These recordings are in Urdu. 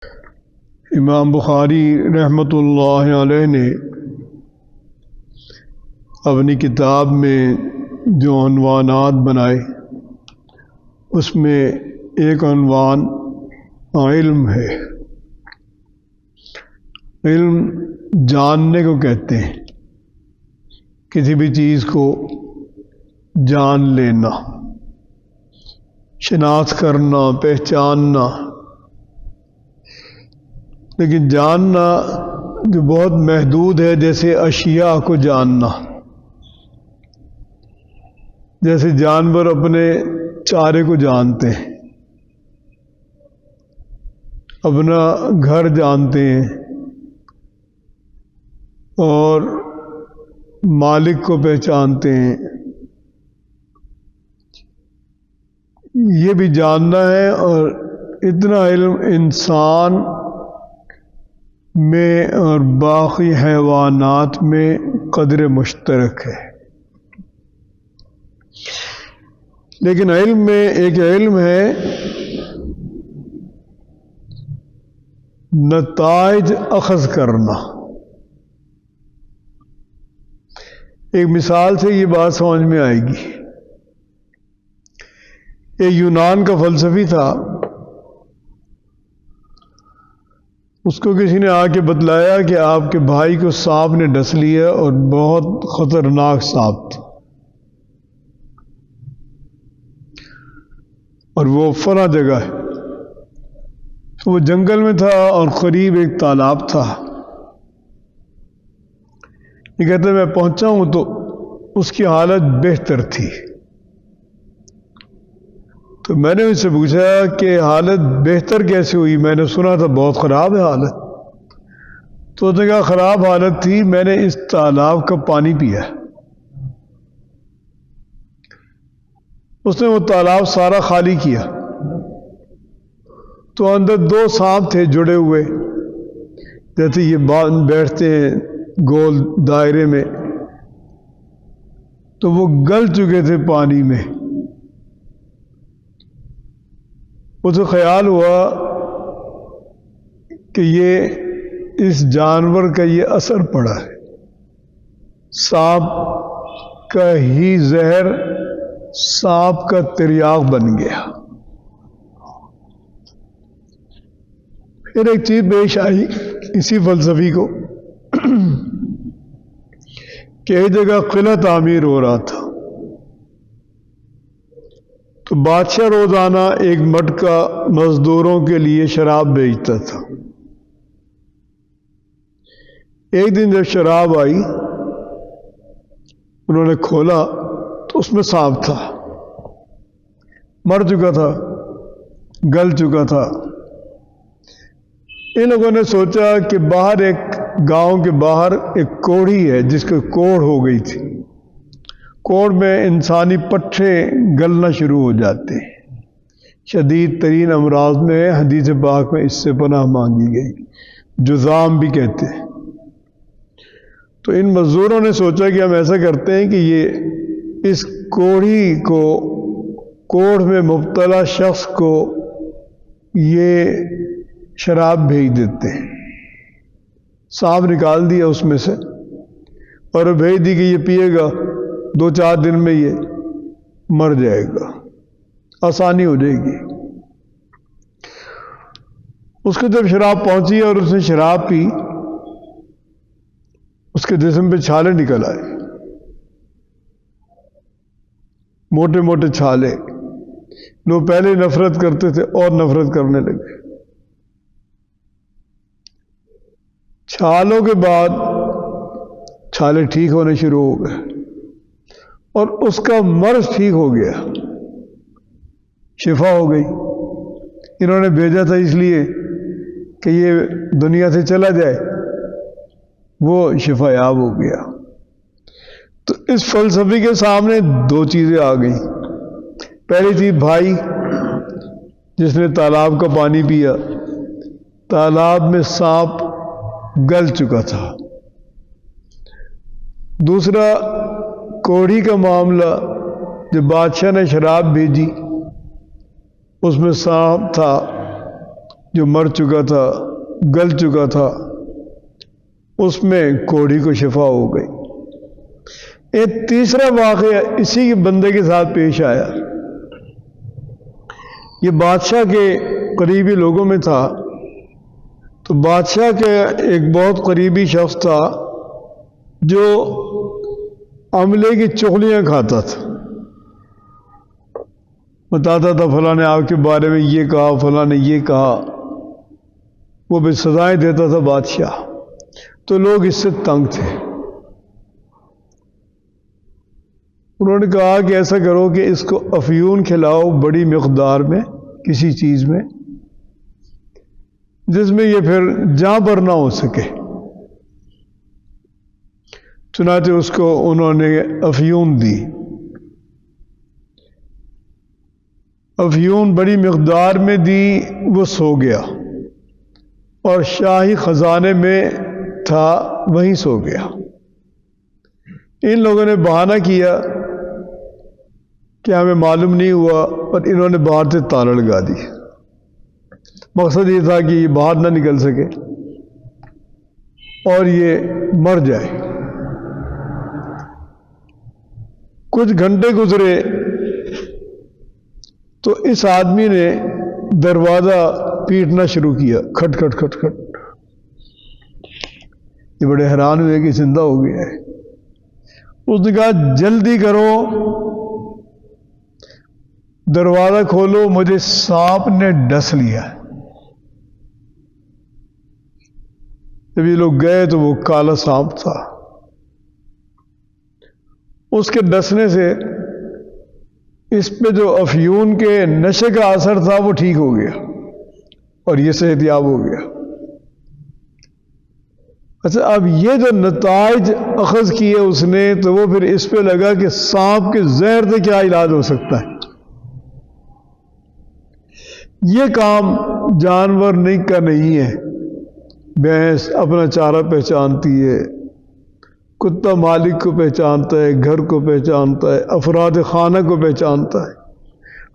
امام بخاری رحمۃ اللہ علیہ نے اپنی کتاب میں جو عنوانات بنائے اس میں ایک عنوان علم ہے۔ علم جاننے کو کہتے ہیں، کسی بھی چیز کو جان لینا، شناخت کرنا، پہچاننا۔ لیکن جاننا جو بہت محدود ہے، جیسے اشیاء کو جاننا، جیسے جانور اپنے چارے کو جانتے ہیں، اپنا گھر جانتے ہیں اور مالک کو پہچانتے ہیں۔ یہ بھی جاننا ہے، اور اتنا علم انسان میں اور باقی حیوانات میں قدر مشترک ہے۔ لیکن علم میں ایک علم ہے نتائج اخذ کرنا۔ ایک مثال سے یہ بات سمجھ میں آئے گی۔ ایک یونان کا فلسفی تھا، اس کو کسی نے آ کے بتلایا کہ آپ کے بھائی کو سانپ نے ڈس لیا اور بہت خطرناک سانپ تھا، اور وہ فلاں جگہ ہے۔ وہ جنگل میں تھا اور قریب ایک تالاب تھا۔ یہ کہتے میں پہنچا ہوں تو اس کی حالت بہتر تھی۔ تو میں نے ان سے پوچھا کہ حالت بہتر کیسے ہوئی؟ میں نے سنا تھا بہت خراب ہے حالت۔ تو اس نے کہا خراب حالت تھی، میں نے اس تالاب کا پانی پیا۔ اس نے وہ تالاب سارا خالی کیا، تو اندر 2 سانپ تھے جڑے ہوئے، جیسے یہ بیٹھتے ہیں گول دائرے میں، تو وہ گل چکے تھے پانی میں۔ اسے خیال ہوا کہ یہ اس جانور کا یہ اثر پڑا ہے، سانپ کا ہی زہر سانپ کا تریاق بن گیا۔ پھر ایک چیز پیش آئی اسی فلسفی کو کہ ایک جگہ قلعہ تعمیر ہو رہا تھا، تو بادشاہ روزانہ ایک مٹکا مزدوروں کے لیے شراب بیچتا تھا۔ ایک دن جب شراب آئی، انہوں نے کھولا تو اس میں سانپ تھا، مر چکا تھا، گل چکا تھا۔ ان لوگوں نے سوچا کہ باہر ایک گاؤں کے باہر ایک کوڑھی ہے جس کو کوڑھ ہو گئی تھی۔ کوڑھ میں انسانی پٹھے گلنا شروع ہو جاتے ہیں۔ شدید ترین امراض میں حدیث پاک میں اس سے پناہ مانگی گئی، جذام بھی کہتے ہیں۔ تو ان مزدوروں نے سوچا کہ ہم ایسا کرتے ہیں کہ یہ اس کوڑھی کو، کوڑھ میں مبتلا شخص کو یہ شراب بھیج دیتے ہیں۔ سانپ نکال دیا اس میں سے اور بھیج دی کہ یہ پیے گا، 2-4 دن میں یہ مر جائے گا، آسانی ہو جائے گی۔ اس کو جب شراب پہنچی اور اس نے شراب پی، اس کے جسم پہ چھالے نکل آئے، موٹے موٹے چھالے۔ لوگ پہلے نفرت کرتے تھے اور نفرت کرنے لگے۔ چھالوں کے بعد چھالے ٹھیک ہونے شروع ہو گئے اور اس کا مرض ٹھیک ہو گیا، شفا ہو گئی۔ انہوں نے بھیجا تھا اس لیے کہ یہ دنیا سے چلا جائے، وہ شفا یاب ہو گیا۔ تو اس فلسفی کے سامنے 2 چیزیں آ گئیں۔ پہلی چیز بھائی جس نے تالاب کا پانی پیا، تالاب میں سانپ گل چکا تھا۔ دوسرا کوڑھی کا معاملہ، جب بادشاہ نے شراب بھیجی اس میں سانپ تھا جو مر چکا تھا، گل چکا تھا، اس میں کوڑھی کو شفا ہو گئی۔ ایک تیسرا واقعہ اسی کے بندے کے ساتھ پیش آیا۔ یہ بادشاہ کے قریبی لوگوں میں تھا، تو بادشاہ کے ایک بہت قریبی شخص تھا جو عملے کی چغلیاں کھاتا تھا، بتاتا تھا فلاں نے آپ کے بارے میں یہ کہا، فلاں نے یہ کہا، وہ بھی سزائیں دیتا تھا بادشاہ۔ تو لوگ اس سے تنگ تھے۔ انہوں نے کہا کہ ایسا کرو کہ اس کو افیون کھلاؤ بڑی مقدار میں، کسی چیز میں جس میں یہ پھر جاں پر نہ ہو سکے۔ چنانچہ اس کو انہوں نے افیون دی۔ افیون بڑی مقدار میں دی، وہ سو گیا اور شاہی خزانے میں تھا، وہیں سو گیا۔ ان لوگوں نے بہانہ کیا کہ ہمیں معلوم نہیں ہوا، اور انہوں نے باہر سے تالا لگا دی۔ مقصد یہ تھا کہ یہ باہر نہ نکل سکے اور یہ مر جائے۔ کچھ گھنٹے گزرے تو اس آدمی نے دروازہ پیٹنا شروع کیا، کھٹ کھٹ کھٹ کھٹ۔ یہ بڑے حیران ہوئے کہ زندہ ہو گیا ہے۔ اس نے کہا جلدی کرو، دروازہ کھولو، مجھے سانپ نے ڈس لیا۔ جب یہ لوگ گئے تو وہ کالا سانپ تھا۔ اس کے ڈسنے سے اس پہ جو افیون کے نشے کا اثر تھا وہ ٹھیک ہو گیا اور یہ صحت یاب ہو گیا۔ اچھا، اب یہ جو نتائج اخذ کیے اس نے، تو وہ پھر اس پہ لگا کہ سانپ کے زہر سے کیا علاج ہو سکتا ہے۔ یہ کام جانور نہیں کا نہیں ہے۔ بھینس اپنا چارہ پہچانتی ہے، کتا مالک کو پہچانتا ہے، گھر کو پہچانتا ہے، افراد خانہ کو پہچانتا ہے،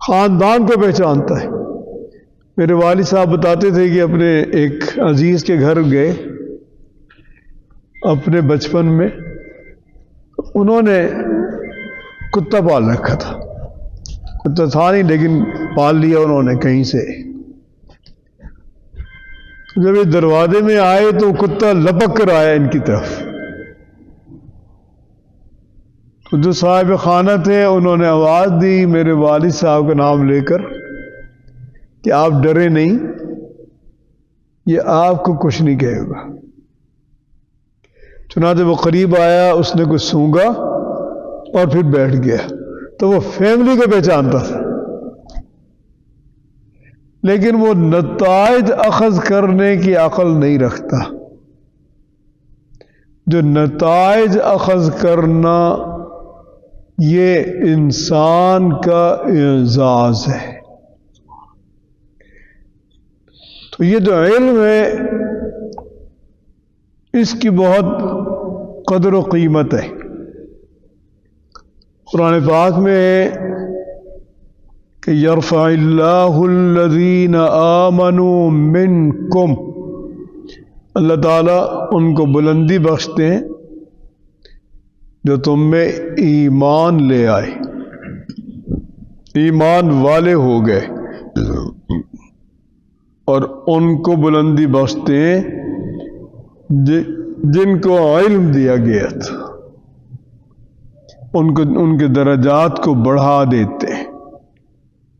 خاندان کو پہچانتا ہے۔ میرے والد صاحب بتاتے تھے کہ اپنے ایک عزیز کے گھر گئے اپنے بچپن میں، انہوں نے کتا پال رکھا تھا۔ کتا تھا نہیں لیکن پال لیا انہوں نے کہیں سے۔ جب یہ دروازے میں آئے تو کتا لپک کر آیا ان کی طرف۔ تو جو صاحب خانہ تھے انہوں نے آواز دی میرے والد صاحب کا نام لے کر کہ آپ ڈرے نہیں، یہ آپ کو کچھ نہیں کہے گا۔ چنانچہ وہ قریب آیا، اس نے کچھ سونگا اور پھر بیٹھ گیا۔ تو وہ فیملی کو پہچانتا تھا، لیکن وہ نتائج اخذ کرنے کی عقل نہیں رکھتا۔ جو نتائج اخذ کرنا یہ انسان کا اعزاز ہے۔ تو یہ جو علم ہے اس کی بہت قدر و قیمت ہے۔ قرآن پاک میں ہے کہ یرفع اللہ الذین آمنوا منکم، اللہ تعالیٰ ان کو بلندی بخشتے ہیں جو تم میں ایمان لے آئے، ایمان والے ہو گئے، اور ان کو بلندی بخشتے ہیں جن کو علم دیا گیا تھا، ان کے درجات کو بڑھا دیتے۔